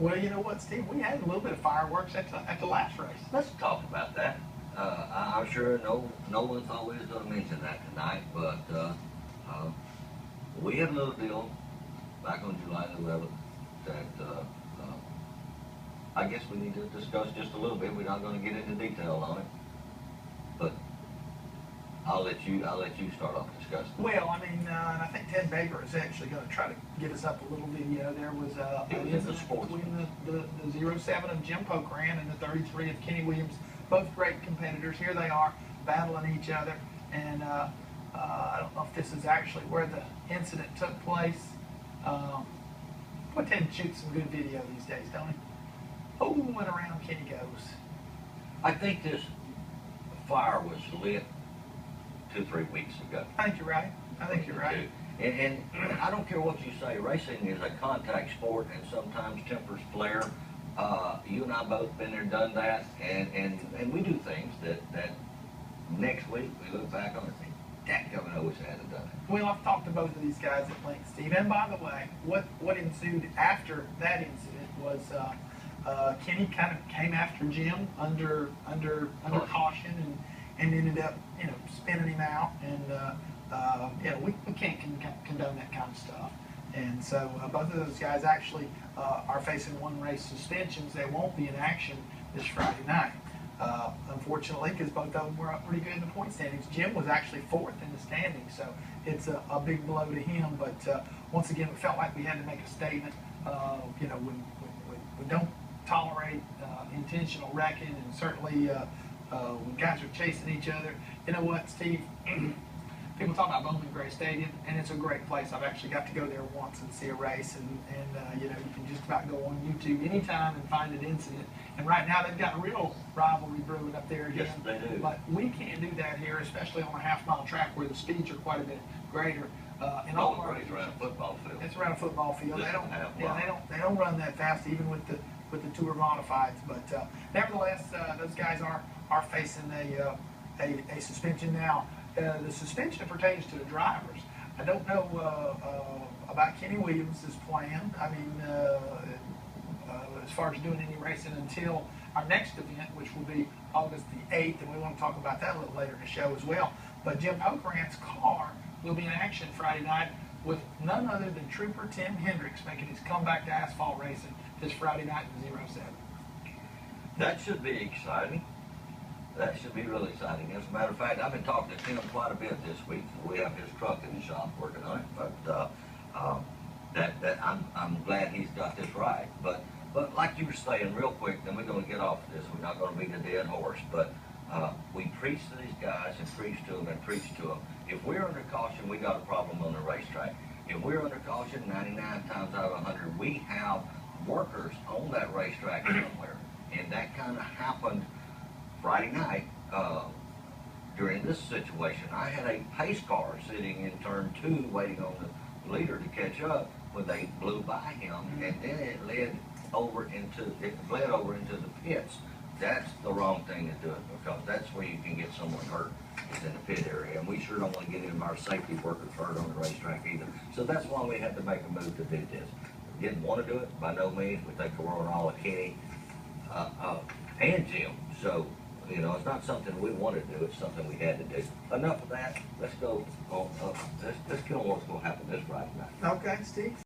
Well, you know what, Steve? We had a little bit of fireworks at the last race. Let's talk about that. I'm sure no one's always going to mention that tonight, but we had a little deal back on July the 11th that I guess we need to discuss just a little bit. We're not going to get into detail on it, but I'll let you start off discussing. Well, I mean, I think Ted Baker is actually going to try to get us up a little video. There was an incident between the 07 of Jim Pokran and the 33 of Kenny Williams, both great competitors. Here they are battling each other, and I don't know if this is actually where the incident took place. Boy, Ted shoots some good video these days, don't he? Oh, and around Kenny goes. I think this fire was lit 2-3 weeks ago. I think you're right. I think you're right. And I don't care what you say, racing is a contact sport, and sometimes tempers flare. You and I both been there, done that, and we do things that next week we look back on and think, dadgummit, I wish I hadn't done it. Well, I've talked to both of these guys at length, Steve. And by the way, what ensued after that incident was Kenny kind of came after Jim under caution and ended up, spinning him out. And we can't condone that kind of stuff. And so both of those guys actually are facing one race suspensions. They won't be in action this Friday night. Unfortunately, because both of them were up pretty good in the point standings. Jim was actually 4th in the standings, so it's a big blow to him. But once again, we felt like we had to make a statement. We don't tolerate intentional wrecking, and certainly when guys are chasing each other. You know what, Steve? People talk about Bowman Gray Stadium, and it's a great place. I've actually got to go there once and see a race, and you can just about go on YouTube anytime and find an incident. And right now they've got a real rivalry brewing up there again. Yes, they do. But we can't do that here, especially on a half-mile track where the speeds are quite a bit greater. Bowman Gray's around a football field. It's around a football field. They don't run that fast, even with the tour modifieds. But nevertheless, those guys are facing a suspension now. The suspension pertains to the drivers. I don't know about Kenny Williams' plan. I mean, as far as doing any racing until our next event, which will be August the 8th, and we want to talk about that a little later in the show as well. But Jim Pokran's car will be in action Friday night with none other than Trooper Tim Hendricks making his comeback to asphalt racing this Friday night in the 07. That should be exciting. That should be really exciting. As a matter of fact, I've been talking to Tim quite a bit this week. We have his truck in the shop working on it, but I'm glad he's got this right. But like you were saying, real quick, then we're going to get off this. We're not going to beat a dead horse, but we preach to these guys and preach to them and preach to them. If we're under caution, we got a problem on the racetrack. If we're under caution, 99 times out of 100, we have workers on that racetrack somewhere, and that kind of happened Friday night during this situation. I had a pace car sitting in turn 2 waiting on the leader to catch up when they blew by him, and then it bled over into the pits. That's the wrong thing to do, because that's where you can get someone hurt, is in the pit area, and we sure don't want to get any of our safety workers hurt on the racetrack either. So that's why we had to make a move to do this. We didn't want to do it, by no means. We think the world all of Kenny and Jim. So it's not something we want to do, it's something we had to do. Enough of that. Let's go. Let's get on what's going to happen this Friday night. Okay, Steve.